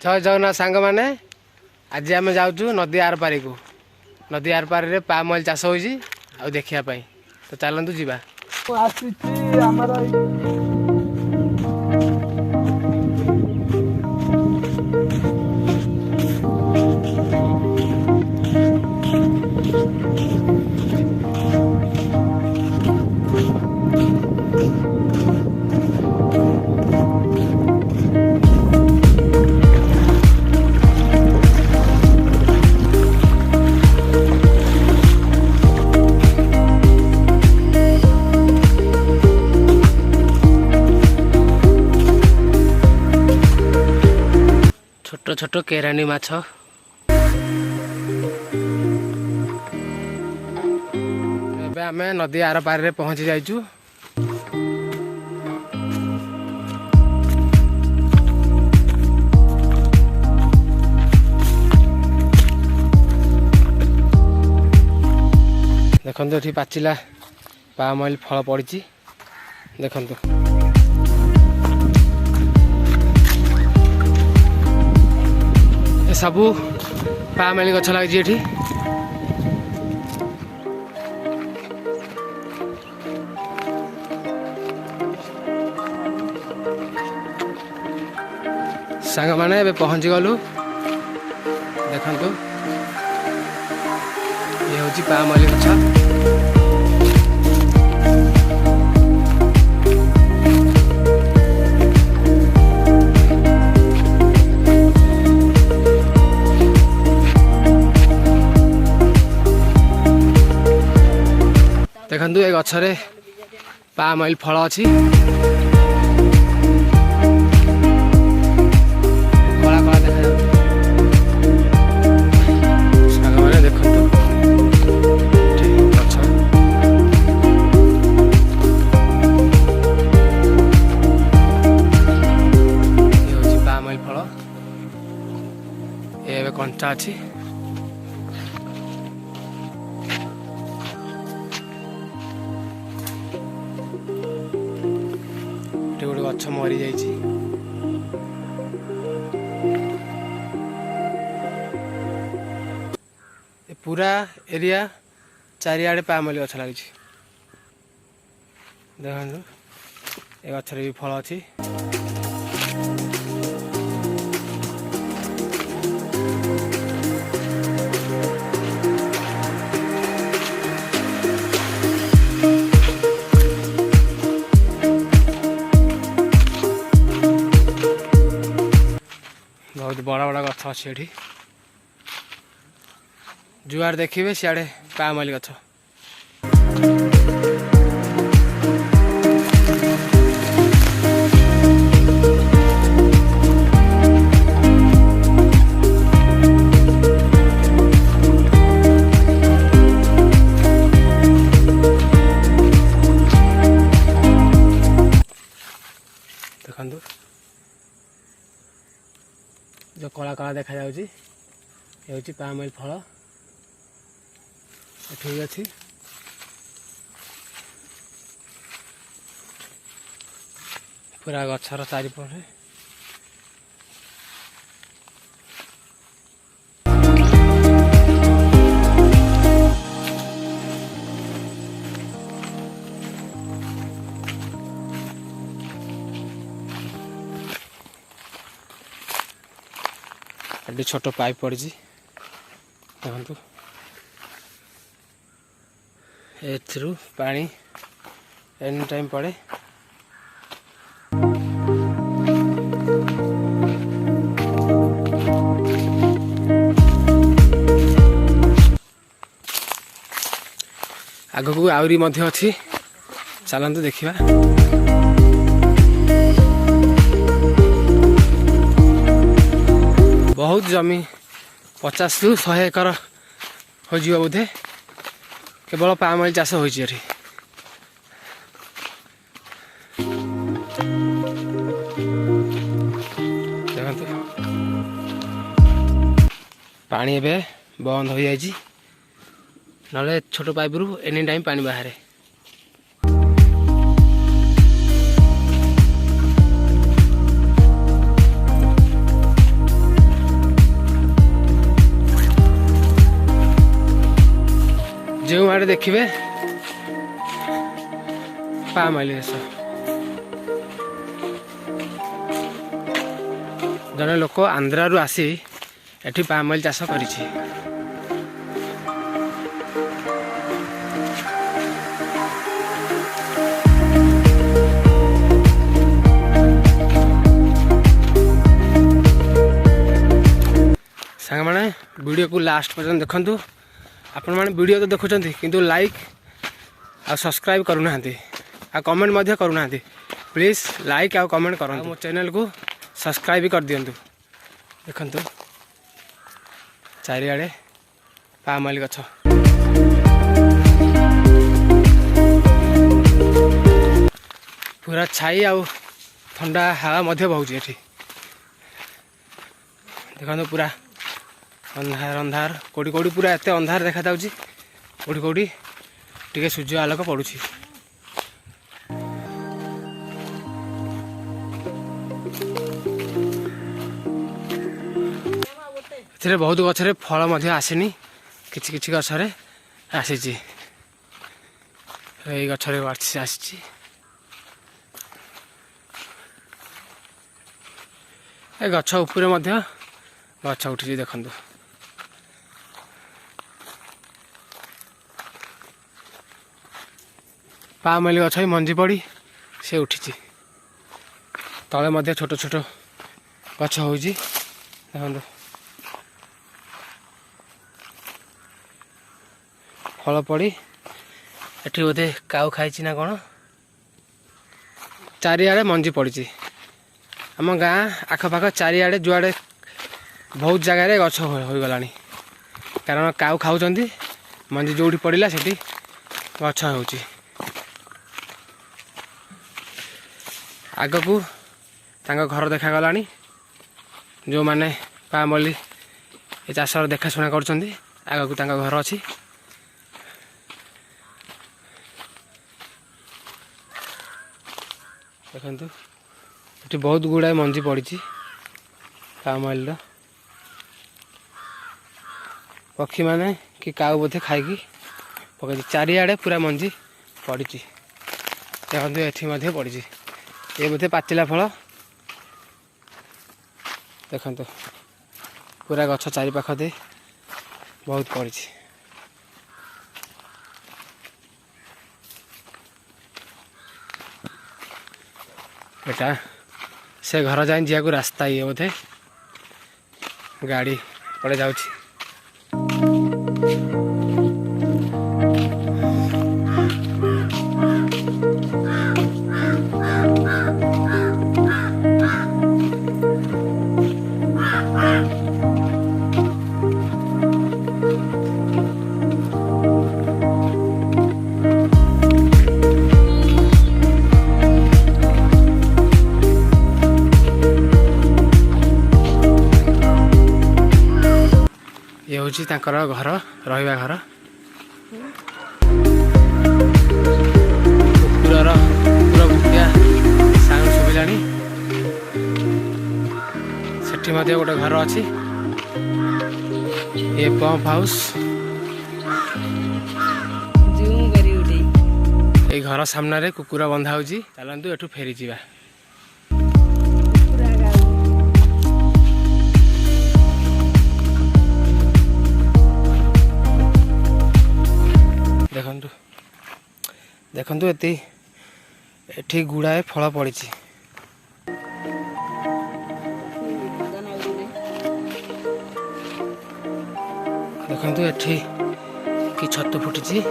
जय जगन्नाथ सांग मैंने आज आम जाऊँ नदी आर पारी को नदी आर पारी पामोइल चाष हो देखापी तो चलतु जा छोट छोट केरानी माछ एबे आमे नदी आर पार रे पहुंची जाइछु। देखंतु एठी पाचिला पामोइल फल पड़िछि देखंतु सबू पामोइल गछ लगी एठी सांग माने एबे पहुंची गलु देखंतु ये होची पामोइल गछ देखु ए गछरे पामोइल फल अच्छी कला कला देखा मैंने देखु पामोइल फल ये कंचा अच्छी गोटे गछ मरी जाइए पूरा एरिया चारिआडे पामोइल गछ लगी देखु ए गछरे भी फल अच्छी बहुत बड़ा बड़ा गछ अच्छे एठी जुआर देखिए सियाड़े पामोइल गछ देखंतु जो कला कला देखा जाउची ये होची पामोइल फल ठीक अच्छी पूरा गछर चारिपटे छोट पाइप पड़ी देखु एथरू पानी एनी टाइम पड़े आग को आउरी मध्य अच्छी चलतु देखा बहुत जमी 50 ରୁ 100 एकर हो बोधे केवल पामोइल चाष हो पानी एबे बंद हो जाइए ना छोट पाइप रू एनी टाइम पानी बाहर जो आड़े देखिए पामॉइल चाष जड़े लोक आंध्रारू आसी एठी पामॉइल चाष करिछि। सांग माने वीडियो को लास्ट पर्यंत देखंतु। आपण माने वीडियो तो देखुचंती किंतु लाइक आ सब्सक्राइब करूना आ कमेंट मध्य करूना। प्लीज लाइक आ कमेंट करंतु। मो चैनल को सब्सक्राइब कर दियंतु। देखंतु चारिआडे पामॉइल गछ पूरा छाई आ ठंडा हवा मध्य बहुची एठी। देखंतु पूरा अंधार अंधार कोड़ी कोड़ी पूरा एते अंधार देखा जाउची। कोड़ी कोड़ी टिके सूर्य आलोक पड़ुची। एथिरे बहुत गछरे फल मध्य आसीनी किछि किछि गछरे आसीची। एई गछरे आसीची। ए गछ ऊपर मध्य गछ उठी देखंतु। पामॉइल गछ मंजी पड़ी से उठी तले मध्य छोट छोट गछ होउची देखंतु। फल पड़ी एठी बोधे काउ खाइची ना कोन। चारिआडे मंजी पड़ी आम गाँ आखपाख चारिआडे जुआडे बहुत जगार गछ हो गलानी कारण काउ खाउचंती मंजी जोड़ी पड़िला सेठी गछ होउची। आग को तांका घर देखा गलानी जो माने पामॉइल ए चाषर देखाशुना करछंती आग को तांका घर अछि। देखंतु एठी बहुत गुड़ाए मंजी पड़ी पामॉइल रो। पक्षी माने कि काउ बोधे खाइकी पकई चारिआडे पूरा मंजी पड़ी। देखंतु एठी मध्य पड़ी ये बोधे पाचिला फल। देखंतु पूरा गछ चारि पाख दे बहुत पड़ी। एटा से घर जाए जिया को रास्ता ये बोधे गाड़ी पड़े जाउची। ये हूँ तांकर घर रहिबा घर। कुकुरर कुकुर भुकिया साउंड सुबिलानी। सेठी मध्य गोटे घर अछि। ये पंप हाउस ये घर सामने कुकुर बंधा होची। चलंतु एठू फेरी जीवा। देखंतु देखंतु एठी गुड़ाए फल पड़ी। देखंतु एठी कि छतु फुटी।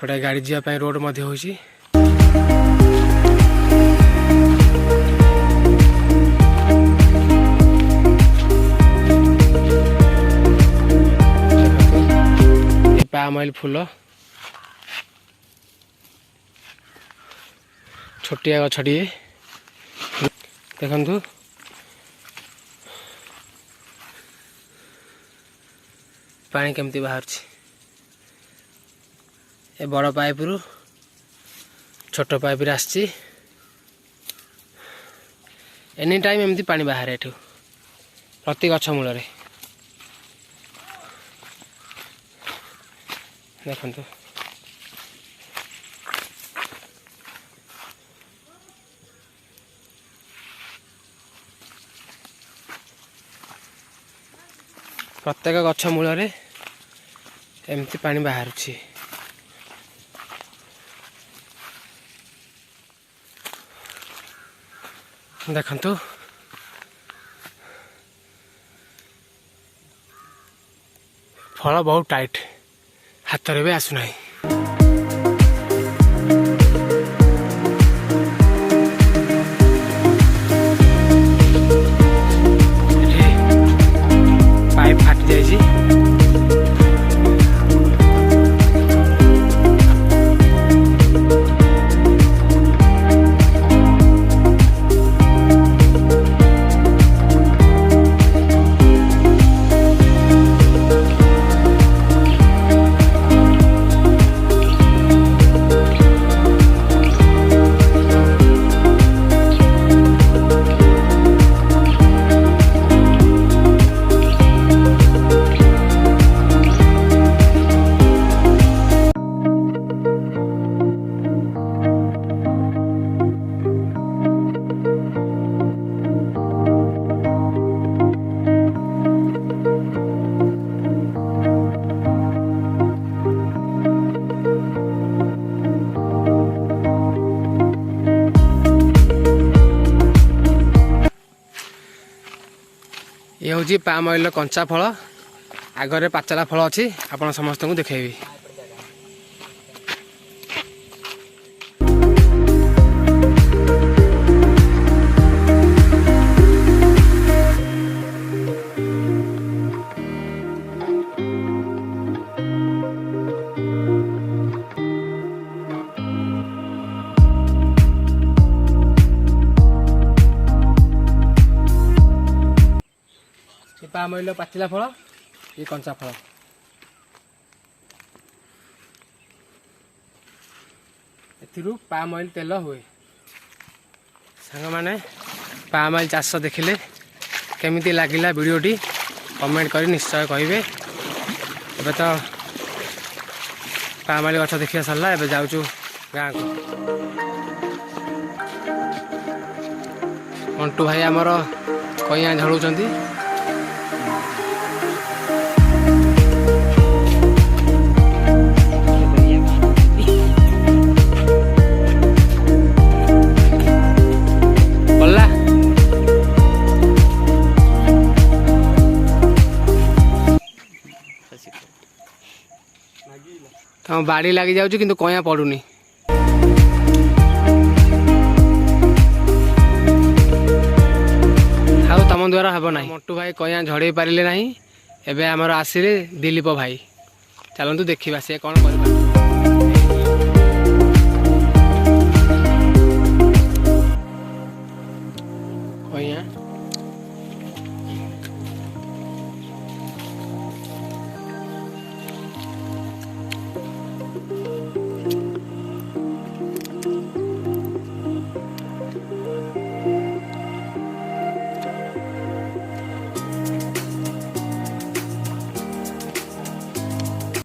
गोटे गाड़ी जावाई रोड मध्य होची। पामॉइल फूल छोटिया गछटिए देखंतु पानी केमती बाहर ए बड़ पाइप रु छोट पाइप रे आसची एनी टाइम एमती पानी बाहर एठू प्रति गछ मूल रे देखंतु प्रत्येक गछ मूल रे एमती पानी बाहर देखंतु फल बहुत टाइट हाथ रे भी आसु नहीं पाइप फाटी जाइए ये हूँ पामऑयल कंचा फल आगरे पाचला फल अच्छी आपण समस्त को देखेबी पामऑयल पाचिला फल ये कंचा फल एथिरु पामऑयल तेल हुए सांग माने पामऑयल चाष देखिले केमिति लागिला वीडियोटी कमेंट करी निश्चय कहिबे एबे तो पामऑयल गछ देखिया सरला एबे जाउचु गाँ को मंटू भाई आमर कइया झड़ुचंती तम बाड़ी लगी जाऊँ किंतु कइया पड़ुनी आउ तम द्वारा हम ना मंटू भाई कइया झड़े पारे ना एबे आमर आसिले दिलीप भाई चलतु देखा सी कौन कर